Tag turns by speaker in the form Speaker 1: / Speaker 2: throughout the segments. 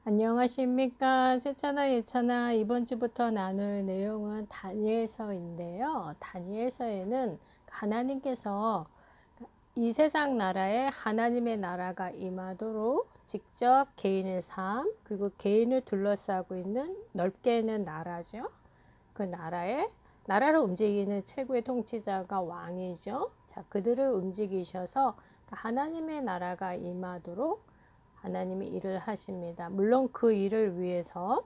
Speaker 1: 안녕하십니까. 세차나 예차나 이번 주부터 나눌 내용은 다니엘서인데요. 다니엘서에는 하나님께서 이 세상 나라에 하나님의 나라가 임하도록 직접 개인의 삶 그리고 개인을 둘러싸고 있는 넓게 있는 나라죠. 그 나라를 움직이는 최고의 통치자가 왕이죠. 자, 그들을 움직이셔서 하나님의 나라가 임하도록 하나님이 일을 하십니다. 물론 그 일을 위해서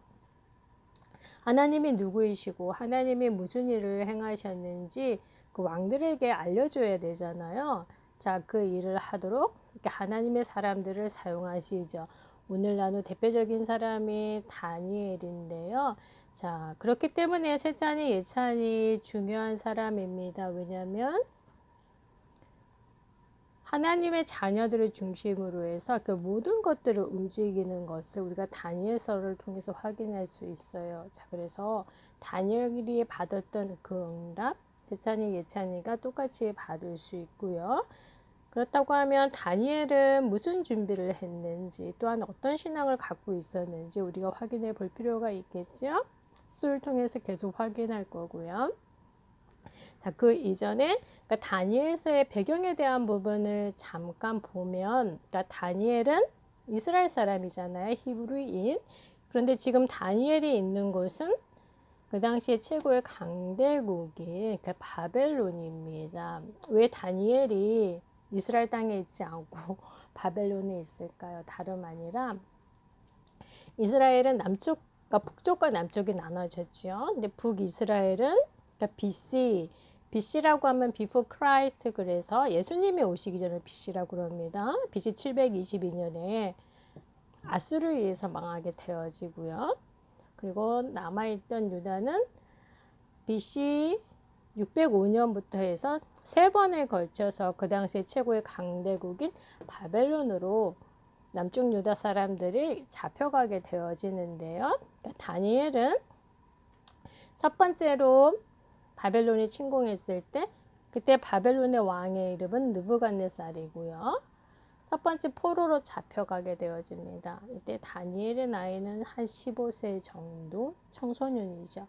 Speaker 1: 하나님이 누구이시고 하나님이 무슨 일을 행하셨는지 그 왕들에게 알려줘야 되잖아요. 자, 그 일을 하도록 이렇게 하나님의 사람들을 사용하시죠. 오늘 나눌 대표적인 사람이 다니엘인데요. 자, 그렇기 때문에 세찬이 예찬이 중요한 사람입니다. 왜냐하면 하나님의 자녀들을 중심으로 해서 그 모든 것들을 움직이는 것을 우리가 다니엘서를 통해서 확인할 수 있어요. 자, 그래서 다니엘이 받았던 그 응답, 세찬이 예찬이가 똑같이 받을 수 있고요. 그렇다고 하면 다니엘은 무슨 준비를 했는지 또한 어떤 신앙을 갖고 있었는지 우리가 확인해 볼 필요가 있겠죠. 수를 통해서 계속 확인할 거고요. 자, 그 이전에 그러니까 다니엘서의 배경에 대한 부분을 잠깐 보면, 그러니까 다니엘은 이스라엘 사람이잖아요, 히브리인. 그런데 지금 다니엘이 있는 곳은 그 당시에 최고의 강대국인 그러니까 바벨론입니다. 왜 다니엘이 이스라엘 땅에 있지 않고 바벨론에 있을까요? 다름 아니라 이스라엘은 남쪽, 그러니까 북쪽과 남쪽이 나눠졌죠. 근데 북이스라엘은 그러니까 BC라고 하면 before Christ, 그래서 예수님이 오시기 전에 BC라고 그럽니다. BC 722년에 아수르에 의해서 망하게 되어지고요. 그리고 남아있던 유다는 BC 605년부터 해서 세 번에 걸쳐서 그 당시에 최고의 강대국인 바벨론으로 남쪽 유다 사람들이 잡혀가게 되어지는데요. 그러니까 다니엘은 첫 번째로 바벨론이 침공했을 때 그때 바벨론의 왕의 이름은 느부갓네살이고요. 첫 번째 포로로 잡혀가게 되어집니다. 이때 다니엘의 나이는 한 15세 정도 청소년이죠.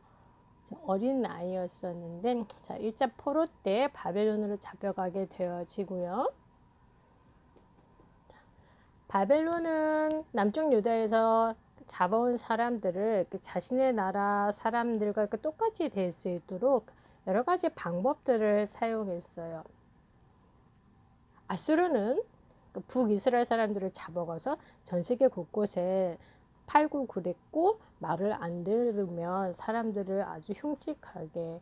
Speaker 1: 어린 나이였었는데 자, 1차 포로 때 바벨론으로 잡혀가게 되어지고요. 바벨론은 남쪽 유다에서 잡아온 사람들을 자신의 나라 사람들과 똑같이 될 수 있도록 여러 가지 방법들을 사용했어요. 아수르는 북이스라엘 사람들을 잡아가서 전 세계 곳곳에 팔고 그랬고, 말을 안 들으면 사람들을 아주 흉측하게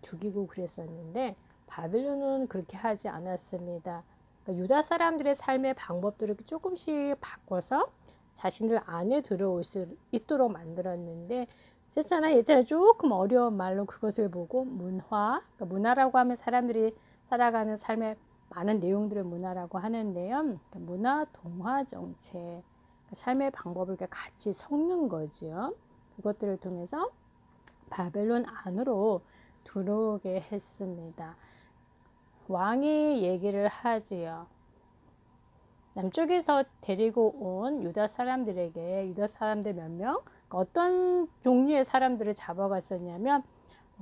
Speaker 1: 죽이고 그랬었는데 바벨론은 그렇게 하지 않았습니다. 그러니까 유다 사람들의 삶의 방법들을 조금씩 바꿔서 자신들 안에 들어올 수 있도록 만들었는데, 예전에 조금 어려운 말로 그것을 보고 그러니까 문화라고 하면 사람들이 살아가는 삶의 많은 내용들을 문화라고 하는데요. 그러니까 문화 동화 정책, 그러니까 삶의 방법을 같이 섞는 거죠. 그것들을 통해서 바벨론 안으로 들어오게 했습니다. 왕이 얘기를 하지요. 남쪽에서 데리고 온 유다 사람들에게 유다 사람들 몇 명, 어떤 종류의 사람들을 잡아갔었냐면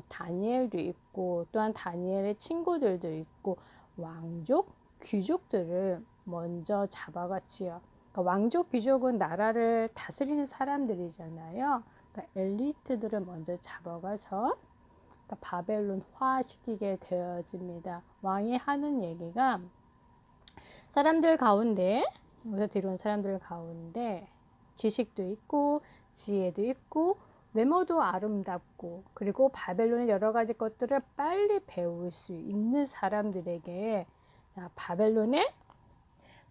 Speaker 1: 다니엘도 있고 또한 다니엘의 친구들도 있고 왕족, 귀족들을 먼저 잡아갔지요. 그러니까 왕족, 귀족은 나라를 다스리는 사람들이잖아요. 그러니까 엘리트들을 먼저 잡아가서 그러니까 바벨론화 시키게 되어집니다. 왕이 하는 얘기가 사람들 가운데, 여기서 데려온 사람들 가운데 지식도 있고 지혜도 있고 외모도 아름답고 그리고 바벨론의 여러 가지 것들을 빨리 배울 수 있는 사람들에게 바벨론의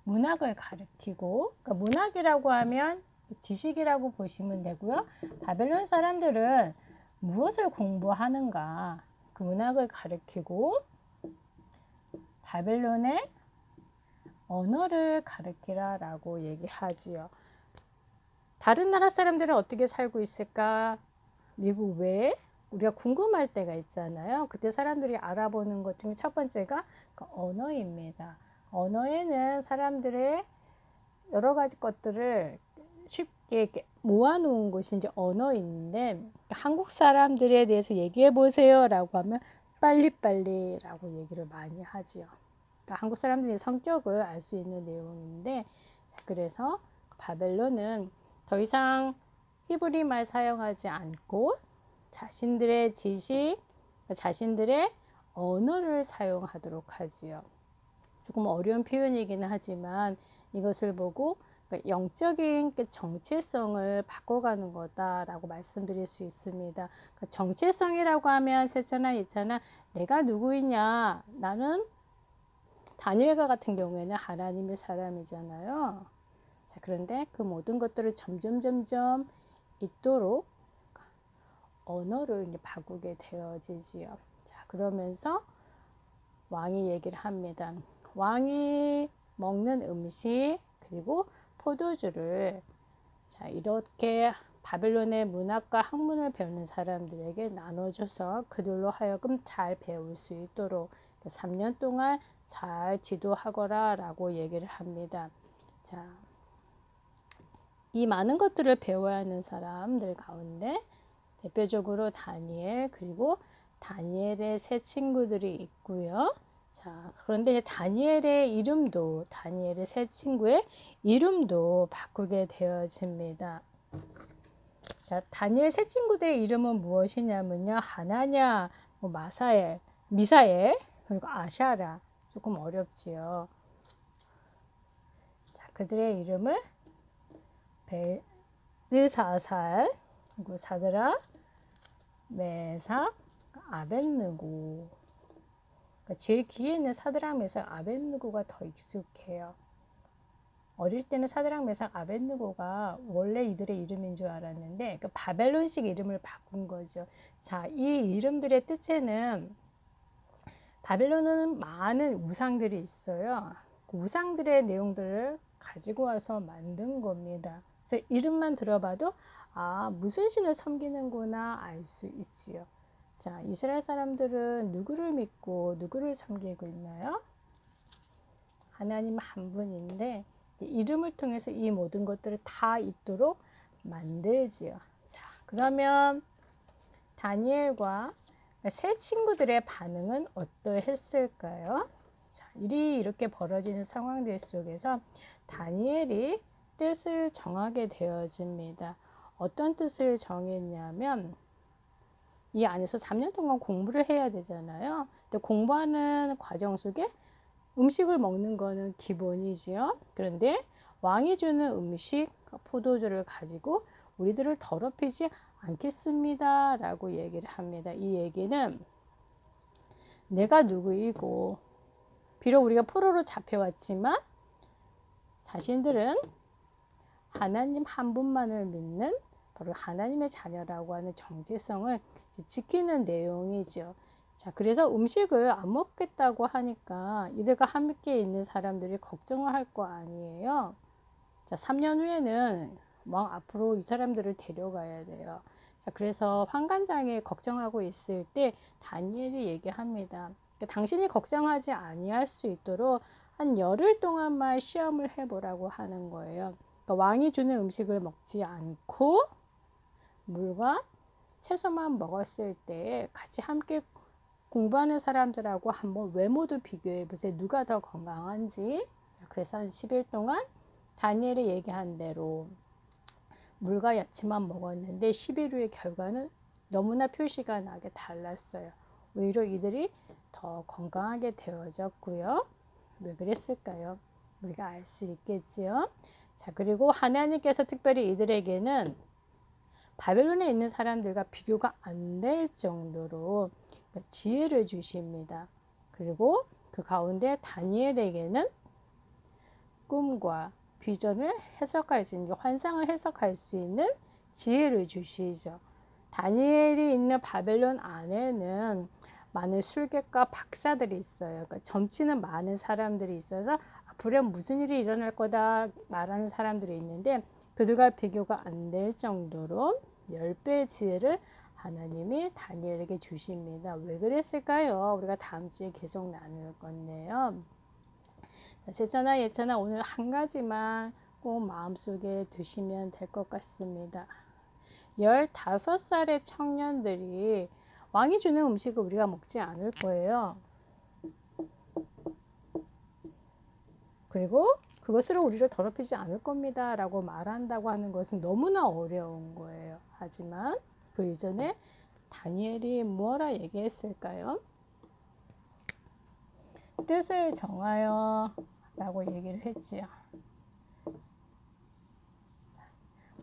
Speaker 1: 문학을 가르치고, 그러니까 문학이라고 하면 지식이라고 보시면 되고요. 바벨론 사람들은 무엇을 공부하는가, 그 문학을 가르치고 바벨론의 언어를 가르치라라고 얘기하지요. 다른 나라 사람들은 어떻게 살고 있을까? 미국 외에 우리가 궁금할 때가 있잖아요. 그때 사람들이 알아보는 것 중에 첫 번째가 그 언어입니다. 언어에는 사람들의 여러 가지 것들을 쉽게 이렇게 모아놓은 것이 이제 언어인데, 한국 사람들에 대해서 얘기해 보세요라고 하면 빨리빨리라고 얘기를 많이 하지요. 그러니까 한국 사람들의 성격을 알 수 있는 내용인데, 자, 그래서 바벨론은 더 이상 히브리 말 사용하지 않고 자신들의 지식, 자신들의 언어를 사용하도록 하지요. 조금 어려운 표현이기는 하지만 이것을 보고 영적인 정체성을 바꿔가는 거다라고 말씀드릴 수 있습니다. 정체성이라고 하면 셋째나 있잖아. 내가 누구이냐? 나는 다니엘과 같은 경우에는 하나님의 사람이잖아요. 자, 그런데 그 모든 것들을 점점 있도록 언어를 이제 바꾸게 되어지지요. 자, 그러면서 왕이 얘기를 합니다. 왕이 먹는 음식 그리고 포도주를 자, 이렇게 바벨론의 문학과 학문을 배우는 사람들에게 나눠줘서 그들로 하여금 잘 배울 수 있도록 3년 동안 잘 지도하거라 라고 얘기를 합니다. 자, 이 많은 것들을 배워야 하는 사람들 가운데 대표적으로 다니엘 그리고 다니엘의 세 친구들이 있고요. 자, 그런데 다니엘의 이름도 다니엘의 세 친구의 이름도 바꾸게 되어집니다. 자, 다니엘 세 친구들의 이름은 무엇이냐면요. 하나냐, 마사엘, 미사엘, 그리고 아샤라. 조금 어렵지요. 자, 그들의 이름을 벨드사살, 그리고 사드라, 메삭, 아벳느고. 그러니까 제 귀에는 사드락, 메삭, 아벳느고가 더 익숙해요. 어릴 때는 사드락, 메삭, 아벳느고가 원래 이들의 이름인 줄 알았는데 그 바벨론식 이름을 바꾼 거죠. 자, 이 이름들의 뜻에는 바벨론은 많은 우상들이 있어요. 그 우상들의 내용들을 가지고 와서 만든 겁니다. 그래서 이름만 들어봐도 아, 무슨 신을 섬기는구나 알 수 있지요. 자, 이스라엘 사람들은 누구를 믿고 누구를 섬기고 있나요? 하나님 한 분인데 이름을 통해서 이 모든 것들을 다 있도록 만들지요. 자, 그러면 다니엘과 세 친구들의 반응은 어떠했을까요? 자, 일이 이렇게 벌어지는 상황들 속에서 다니엘이 뜻을 정하게 되어집니다. 어떤 뜻을 정했냐면 이 안에서 3년 동안 공부를 해야 되잖아요. 근데 공부하는 과정 속에 음식을 먹는 거는 기본이지요. 그런데 왕이 주는 음식, 포도주를 가지고 우리들을 더럽히지 않겠습니다. 라고 얘기를 합니다. 이 얘기는 내가 누구이고 비록 우리가 포로로 잡혀왔지만 자신들은 하나님 한 분만을 믿는 바로 하나님의 자녀라고 하는 정체성을 지키는 내용이죠. 자, 그래서 음식을 안 먹겠다고 하니까 이들과 함께 있는 사람들이 걱정을 할 거 아니에요. 자, 3년 후에는 왕 앞으로 이 사람들을 데려가야 돼요. 자, 그래서 환관장에 걱정하고 있을 때 다니엘이 얘기합니다. 그러니까 당신이 걱정하지 아니할 수 있도록 한 열흘 동안만 시험을 해보라고 하는 거예요. 그러니까 왕이 주는 음식을 먹지 않고 물과 채소만 먹었을 때 같이 함께 공부하는 사람들하고 한번 외모도 비교해 보세요. 누가 더 건강한지. 그래서 한 10일 동안 다니엘이 얘기한 대로 물과 야채만 먹었는데 10일 후의 결과는 너무나 표시가 나게 달랐어요. 오히려 이들이 더 건강하게 되어졌고요. 왜 그랬을까요? 우리가 알 수 있겠지요. 자, 그리고 하나님께서 특별히 이들에게는 바벨론에 있는 사람들과 비교가 안 될 정도로 지혜를 주십니다. 그리고 그 가운데 다니엘에게는 꿈과 비전을 해석할 수 있는, 환상을 해석할 수 있는 지혜를 주시죠. 다니엘이 있는 바벨론 안에는 많은 술객과 박사들이 있어요. 그러니까 점치는 많은 사람들이 있어서 앞으로 무슨 일이 일어날 거다 말하는 사람들이 있는데 그들과 비교가 안 될 정도로 10배의 지혜를 하나님이 다니엘에게 주십니다. 왜 그랬을까요? 우리가 다음 주에 계속 나눌 건데요. 셋째나 예체나 오늘 한 가지만 꼭 마음속에 두시면 될 것 같습니다. 15살의 청년들이 왕이 주는 음식을 우리가 먹지 않을 거예요. 그리고 그것으로 우리를 더럽히지 않을 겁니다 라고 말한다고 하는 것은 너무나 어려운 거예요. 하지만 그 이전에 다니엘이 뭐라 얘기했을까요? 뜻을 정하여 라고 얘기를 했지요.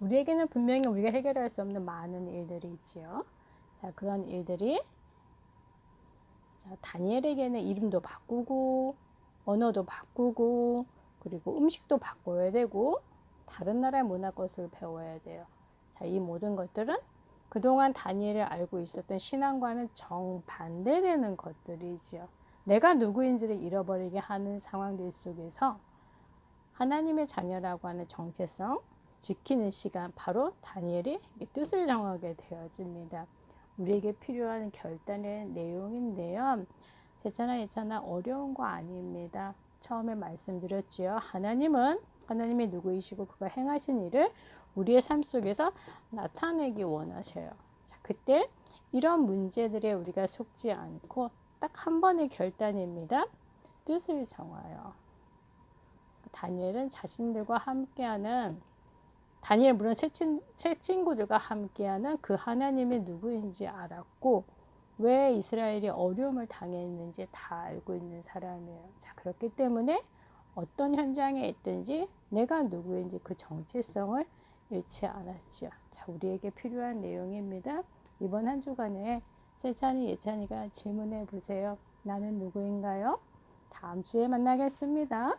Speaker 1: 우리에게는 분명히 우리가 해결할 수 없는 많은 일들이 있지요. 자, 그런 일들이 다니엘에게는 이름도 바꾸고 언어도 바꾸고 그리고 음식도 바꿔야 되고 다른 나라의 문화 것을 배워야 돼요. 자, 이 모든 것들은 그동안 다니엘을 알고 있었던 신앙과는 정반대되는 것들이지요. 내가 누구인지를 잃어버리게 하는 상황들 속에서 하나님의 자녀라고 하는 정체성 지키는 시간, 바로 다니엘이 뜻을 정하게 되어집니다. 우리에게 필요한 결단의 내용인데요. 제차나 어려운 거 아닙니다. 처음에 말씀드렸지요. 하나님이 누구이시고 그가 행하신 일을 우리의 삶 속에서 나타내기 원하셔요. 자, 그때 이런 문제들에 우리가 속지 않고 딱 한 번의 결단입니다. 뜻을 정하여. 다니엘은 자신들과 함께하는 다니엘 물론 새 친구들과 함께하는 그 하나님이 누구인지 알았고 왜 이스라엘이 어려움을 당했는지 다 알고 있는 사람이에요. 자, 그렇기 때문에 어떤 현장에 있든지 내가 누구인지 그 정체성을 잃지 않았지요. 자, 우리에게 필요한 내용입니다. 이번 한 주간에 세찬이 예찬이가 질문해 보세요. 나는 누구인가요? 다음 주에 만나겠습니다.